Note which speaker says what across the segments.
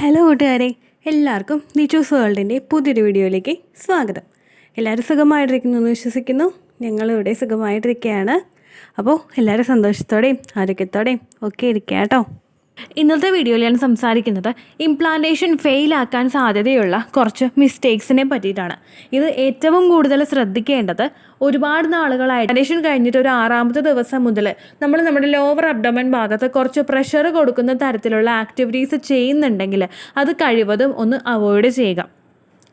Speaker 1: Hello കൂട്ടുകാരെ, എല്ലാവർക്കും നീച്ചൂസ് വേൾഡിൻ്റെ പുതിയൊരു വീഡിയോയിലേക്ക് സ്വാഗതം. എല്ലാവരും സുഖമായിട്ടിരിക്കുന്നു എന്ന് വിശ്വസിക്കുന്നു. ഞങ്ങളിവിടെ സുഖമായിട്ടിരിക്കുകയാണ്. അപ്പോൾ എല്ലാവരും സന്തോഷത്തോടെയും ആരോഗ്യത്തോടെയും ഒക്കെ ഇരിക്കുക കേട്ടോ. ഇന്നത്തെ വീഡിയോയിൽ ഞാൻ സംസാരിക്കുന്നത് ഇംപ്ലാന്റേഷൻ ഫെയിലാക്കാൻ സാധ്യതയുള്ള കുറച്ച് മിസ്റ്റേക്സിനെ പറ്റിയിട്ടാണ്. ഇത് ഏറ്റവും കൂടുതൽ ശ്രദ്ധിക്കേണ്ടത് ഒരുപാട് നാളുകളായിട്ട് ഇംപ്ലാന്റേഷൻ കഴിഞ്ഞിട്ട് ഒരു 6ാമത്തെ ദിവസം മുതൽ നമ്മൾ നമ്മുടെ ലോവർ അബ്ഡോമൻ ഭാഗത്ത് കുറച്ച് പ്രഷർ കൊടുക്കുന്ന തരത്തിലുള്ള ആക്ടിവിറ്റീസ് ചെയ്യുന്നുണ്ടെങ്കിൽ അത് കഴിവതും ഒന്ന് അവോയ്ഡ് ചെയ്യുക.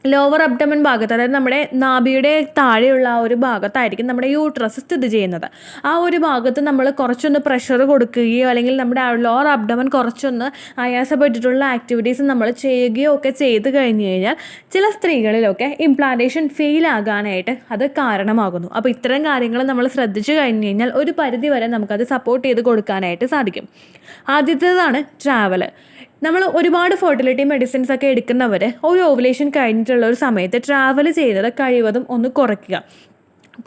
Speaker 1: ലോവർ അബ്ഡമൻ ഭാഗത്ത്, അതായത് നമ്മുടെ നാഭിയുടെ താഴെയുള്ള ആ ഒരു ഭാഗത്തായിരിക്കും നമ്മുടെ യൂട്രസ് സ്ഥിതി ചെയ്യുന്നത്. ആ ഒരു ഭാഗത്ത് നമ്മൾ കുറച്ചൊന്ന് പ്രഷർ കൊടുക്കുകയോ അല്ലെങ്കിൽ നമ്മുടെ ലോവർ അബ്ഡമൻ കുറച്ചൊന്ന് ആയാസപ്പെട്ടിട്ടുള്ള ആക്ടിവിറ്റീസ് നമ്മൾ ചെയ്യുകയോ ഒക്കെ ചെയ്ത് കഴിഞ്ഞ് കഴിഞ്ഞാൽ ചില സ്ത്രീകളിലൊക്കെ ഇംപ്ലാന്റേഷൻ ഫെയിൽ ആകാനായിട്ട് അത് കാരണമാകുന്നു. അപ്പോൾ ഇത്തരം കാര്യങ്ങൾ നമ്മൾ ശ്രദ്ധിച്ചു കഴിഞ്ഞ് കഴിഞ്ഞാൽ ഒരു പരിധി വരെ നമുക്കത് സപ്പോർട്ട് ചെയ്ത് കൊടുക്കാനായിട്ട് സാധിക്കും. ആദ്യത്തേതാണ് ട്രാവൽ. നമ്മൾ ഒരുപാട് ഫെർട്ടിലിറ്റി മെഡിസിൻസ് ഒക്കെ എടുക്കുന്നവർ ഒരു ഓവുലേഷൻ കഴിഞ്ഞിട്ടുള്ള ഒരു സമയത്ത് ട്രാവൽ ചെയ്യുന്നത് കഴിവതും ഒന്ന്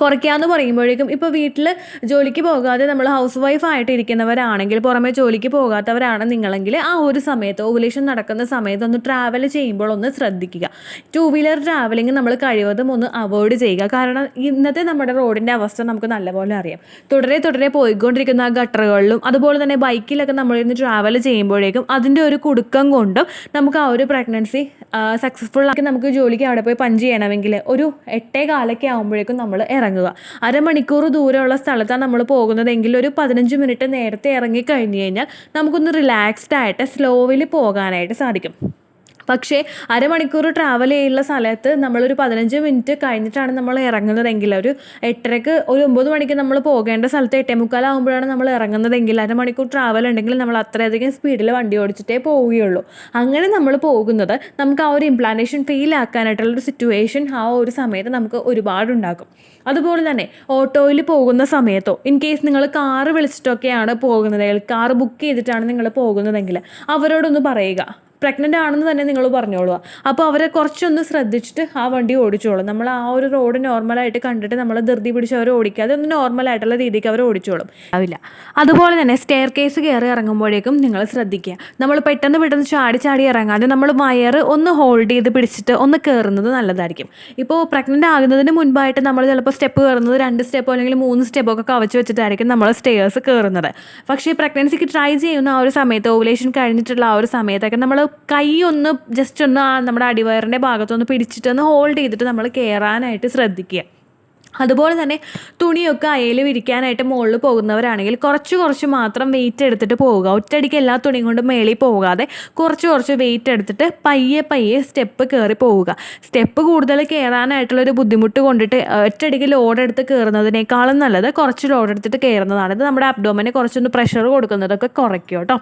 Speaker 1: കുറയ്ക്കാമെന്ന് പറയുമ്പോഴേക്കും ഇപ്പോൾ വീട്ടിൽ ജോലിക്ക് പോകാതെ നമ്മൾ ഹൗസ് വൈഫായിട്ട് ഇരിക്കുന്നവരാണെങ്കിൽ, പുറമെ ജോലിക്ക് പോകാത്തവരാണ് നിങ്ങളെങ്കിൽ, ആ ഒരു സമയത്ത് ഓവുലേഷൻ നടക്കുന്ന സമയത്ത് ഒന്ന് ട്രാവൽ ചെയ്യുമ്പോൾ ഒന്ന് ശ്രദ്ധിക്കുക. 2 വീലർ ട്രാവലിംഗ് നമ്മൾ കഴിവതും ഒന്ന് അവോയ്ഡ് ചെയ്യുക. കാരണം ഇന്നത്തെ നമ്മുടെ റോഡിൻ്റെ അവസ്ഥ നമുക്ക് നല്ലപോലെ അറിയാം. തുടരെ പോയിക്കൊണ്ടിരിക്കുന്ന ആ ഗട്ടറുകളിലും അതുപോലെ തന്നെ ബൈക്കിലൊക്കെ നമ്മളിരുന്ന് ട്രാവൽ ചെയ്യുമ്പോഴേക്കും അതിൻ്റെ ഒരു കുടുക്കം കൊണ്ടും നമുക്ക് ആ ഒരു പ്രഗ്നൻസി സക്സസ്ഫുൾ ആക്കി നമുക്ക് ജോലിക്ക് അവിടെ പോയി പഞ്ച് ചെയ്യണമെങ്കിൽ ഒരു 8:15 ആകുമ്പോഴേക്കും നമ്മൾ ഇറങ്ങുക. അരമണിക്കൂർ ദൂരമുള്ള സ്ഥലത്താണ് നമ്മൾ പോകുന്നതെങ്കിൽ ഒരു 15 മിനിറ്റ് നേരത്തെ ഇറങ്ങിക്കഴിഞ്ഞ് കഴിഞ്ഞാൽ നമുക്കൊന്ന് റിലാക്സ്ഡ് ആയിട്ട് സ്ലോവിൽ പോകാനായിട്ട് സാധിക്കും. പക്ഷേ അരമണിക്കൂർ ട്രാവൽ ചെയ്യുന്ന സ്ഥലത്ത് നമ്മളൊരു 15 മിനിറ്റ് കഴിഞ്ഞിട്ടാണ് നമ്മൾ ഇറങ്ങുന്നതെങ്കിൽ, ഒരു 8:30 ഒരു 9 മണിക്ക് നമ്മൾ പോകേണ്ട സ്ഥലത്ത് 8:45 ആകുമ്പോഴാണ് നമ്മൾ ഇറങ്ങുന്നതെങ്കിൽ അരമണിക്കൂർ ട്രാവൽ ഉണ്ടെങ്കിൽ നമ്മൾ അത്രയധികം സ്പീഡിൽ വണ്ടി ഓടിച്ചിട്ടേ പോവുകയുള്ളൂ. അങ്ങനെ നമ്മൾ പോകുന്നത് നമുക്ക് ആ ഒരു ഇംപ്ലാന്റേഷൻ ഫെയിൽ ആക്കാനായിട്ടുള്ളൊരു സിറ്റുവേഷൻ ആ ഒരു സമയത്ത് നമുക്ക് ഒരുപാടുണ്ടാകും. അതുപോലെ തന്നെ ഓട്ടോയിൽ പോകുന്ന സമയത്തോ, ഇൻ കേസ് നിങ്ങൾ കാറ് വിളിച്ചിട്ടൊക്കെയാണ് പോകുന്നത്, കാറ് ബുക്ക് ചെയ്തിട്ടാണ് നിങ്ങൾ പോകുന്നതെങ്കിൽ അവരോടൊന്ന് പറയുക, പ്രഗ്നൻ്റ് ആണെന്ന് തന്നെ നിങ്ങൾ പറഞ്ഞോളുക. അപ്പോൾ അവരെ കുറച്ചൊന്ന് ശ്രദ്ധിച്ചിട്ട് ആ വണ്ടി ഓടിച്ചോളും. നമ്മൾ ആ ഒരു റോഡ് നോർമലായിട്ട് കണ്ടിട്ട് നമ്മൾ ധൃതി പിടിച്ച് അവർ ഓടിക്കാതെ ഒന്ന് നോർമലായിട്ടുള്ള രീതിക്ക് അവർ ഓടിച്ചോളും ആവില്ല. അതുപോലെ തന്നെ സ്റ്റെയർ കേസ് കയറി ഇറങ്ങുമ്പോഴേക്കും നിങ്ങൾ ശ്രദ്ധിക്കുക, നമ്മൾ പെട്ടെന്ന് ചാടി ഇറങ്ങാതെ നമ്മൾ വയറ് ഒന്ന് ഹോൾഡ് ചെയ്ത് പിടിച്ചിട്ട് ഒന്ന് കയറുന്നത് നല്ലതായിരിക്കും. ഇപ്പോൾ പ്രഗ്നൻ്റ് ആകുന്നതിന് മുൻപായിട്ട് നമ്മൾ ചിലപ്പോൾ സ്റ്റെപ്പ് കയറുന്നത് 2 സ്റ്റെപ്പോ അല്ലെങ്കിൽ 3 സ്റ്റെപ്പൊക്കെ കവച്ച് വെച്ചിട്ടായിരിക്കും നമ്മൾ സ്റ്റെയർസ് കയറുന്നത്. പക്ഷേ പ്രഗ്നൻസിക്ക് ട്രൈ ചെയ്യുന്ന ആ ഒരു സമയത്ത്, ഓവുലേഷൻ കഴിഞ്ഞിട്ടുള്ള ആ ഒരു സമയത്തൊക്കെ നമ്മൾ കൈ ഒന്ന് ജസ്റ്റ് ഒന്ന് നമ്മുടെ അടിവയറിൻ്റെ ഭാഗത്തൊന്ന് പിടിച്ചിട്ടൊന്ന് ഹോൾഡ് ചെയ്തിട്ട് നമ്മൾ കയറാനായിട്ട് ശ്രദ്ധിക്കുക. അതുപോലെ തന്നെ തുണിയൊക്കെ അയയിൽ വിരിക്കാനായിട്ട് മുകളിൽ പോകുന്നവരാണെങ്കിൽ കുറച്ച് മാത്രം വെയിറ്റ് എടുത്തിട്ട് പോവുക. ഒറ്റയടിക്ക് എല്ലാ തുണിയും കൊണ്ട് മേളിൽ പോകാതെ കുറച്ച് വെയിറ്റ് എടുത്തിട്ട് പയ്യെ സ്റ്റെപ്പ് കയറി പോവുക. സ്റ്റെപ്പ് കൂടുതൽ കയറാനായിട്ടുള്ളൊരു ബുദ്ധിമുട്ട് കൊണ്ടിട്ട് ഒറ്റയടിക്ക് ലോഡ് എടുത്ത് കയറുന്നതിനേക്കാളും നല്ലത് കുറച്ച് ലോഡ് എടുത്തിട്ട് കയറുന്നതാണ്. ഇത് നമ്മുടെ അബ്ഡോമനെ കുറച്ചൊന്ന് പ്രഷർ കൊടുക്കുന്നതൊക്കെ കുറയ്ക്കും കേട്ടോ.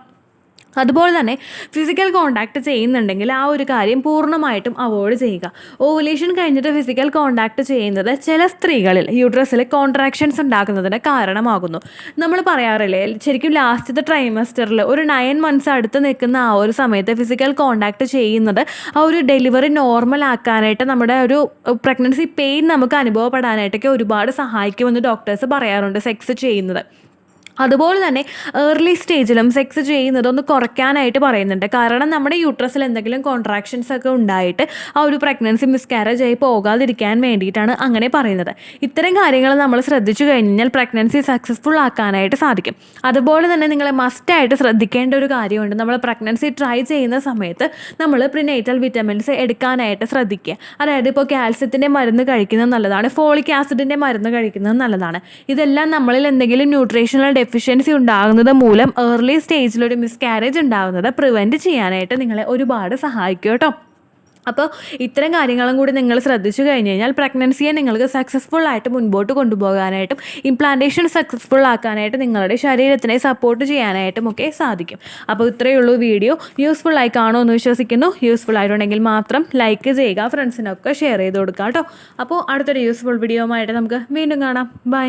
Speaker 1: അതുപോലെ തന്നെ ഫിസിക്കൽ കോണ്ടാക്ട് ചെയ്യുന്നുണ്ടെങ്കിൽ ആ ഒരു കാര്യം പൂർണ്ണമായിട്ടും അവോയ്ഡ് ചെയ്യുക. ഓവുലേഷൻ കഴിഞ്ഞിട്ട് ഫിസിക്കൽ കോണ്ടാക്ട് ചെയ്യുന്നത് ചില സ്ത്രീകളിൽ യൂട്രസിൽ കോൺട്രാക്ഷൻസ് ഉണ്ടാക്കുന്നതിന് കാരണമാകുന്നു. നമ്മൾ പറയാറില്ലേ, ശരിക്കും ലാസ്റ്റത്തെ ട്രൈമസ്റ്ററിൽ ഒരു 9 മന്ത്സ് അടുത്ത് നിൽക്കുന്ന ആ ഒരു സമയത്ത് ഫിസിക്കൽ കോണ്ടാക്ട് ചെയ്യുന്നത് ആ ഒരു ഡെലിവറി നോർമൽ ആക്കാനായിട്ട്, നമ്മുടെ ഒരു പ്രഗ്നൻസി പെയിൻ നമുക്ക് അനുഭവപ്പെടാനായിട്ടൊക്കെ ഒരുപാട് സഹായിക്കുമെന്ന് ഡോക്ടേഴ്സ് പറയാറുണ്ട് സെക്സ് ചെയ്യുന്നത്. അതുപോലെ തന്നെ ഏർലി സ്റ്റേജിലും സെക്സ് ചെയ്യുന്നത് ഒന്ന് കുറയ്ക്കാനായിട്ട് പറയുന്നുണ്ട്. കാരണം നമ്മുടെ യൂട്രസിൽ എന്തെങ്കിലും കോൺട്രാക്ഷൻസ് ഒക്കെ ഉണ്ടായിട്ട് ആ ഒരു പ്രഗ്നൻസി മിസ്കാരേജ് ആയി പോകാതിരിക്കാൻ വേണ്ടിയിട്ടാണ് അങ്ങനെ പറയുന്നത്. ഇത്തരം കാര്യങ്ങൾ നമ്മൾ ശ്രദ്ധിച്ചു കഴിഞ്ഞാൽ പ്രഗ്നൻസി സക്സസ്ഫുൾ ആക്കാനായിട്ട് സാധിക്കും. അതുപോലെ തന്നെ നിങ്ങൾ മസ്റ്റായിട്ട് ശ്രദ്ധിക്കേണ്ട ഒരു കാര്യമുണ്ട്. നമ്മൾ പ്രഗ്നൻസി ട്രൈ ചെയ്യുന്ന സമയത്ത് നമ്മൾ പ്രിനേറ്റൽ വിറ്റമിൻസ് എടുക്കാനായിട്ട് ശ്രദ്ധിക്കുക. അതായത് ഇപ്പോൾ കാൽസ്യത്തിൻ്റെ മരുന്ന് കഴിക്കുന്നത് നല്ലതാണ്, ഫോളിക് ആസിഡിൻ്റെ മരുന്ന് കഴിക്കുന്നത് നല്ലതാണ്. ഇതെല്ലാം നമ്മളിൽ എന്തെങ്കിലും ന്യൂട്രീഷണൽ ഡെഫിഷ്യൻസി ഉണ്ടാകുന്നത് മൂലം ഏർലി സ്റ്റേജിലൊരു മിസ്കാരേജ് ഉണ്ടാകുന്നത് പ്രിവെൻറ്റ് ചെയ്യാനായിട്ട് നിങ്ങളെ ഒരുപാട് സഹായിക്കും കേട്ടോ. അപ്പോൾ ഇത്തരം കാര്യങ്ങളും കൂടി നിങ്ങൾ ശ്രദ്ധിച്ചു കഴിഞ്ഞ് കഴിഞ്ഞാൽ പ്രഗ്നൻസിയെ നിങ്ങൾക്ക് സക്സസ്ഫുൾ ആയിട്ട് മുൻപോട്ട് കൊണ്ടുപോകാനായിട്ടും ഇംപ്ലാന്റേഷൻ സക്സസ്ഫുൾ ആക്കാനായിട്ട് നിങ്ങളുടെ ശരീരത്തിനെ സപ്പോർട്ട് ചെയ്യാനായിട്ടും ഒക്കെ സാധിക്കും. അപ്പോൾ ഇത്രയേ ഉള്ളൂ വീഡിയോ. യൂസ്ഫുൾ ആയി കാണുമെന്ന് വിശ്വസിക്കുന്നു. യൂസ്ഫുൾ ആയിട്ടുണ്ടെങ്കിൽ മാത്രം ലൈക്ക് ചെയ്യുക, ഫ്രണ്ട്സിനൊക്കെ ഷെയർ ചെയ്ത് കൊടുക്കുക കേട്ടോ. അപ്പോൾ അടുത്തൊരു യൂസ്ഫുൾ വീഡിയോ ആയിട്ട് നമുക്ക് വീണ്ടും കാണാം. ബൈ.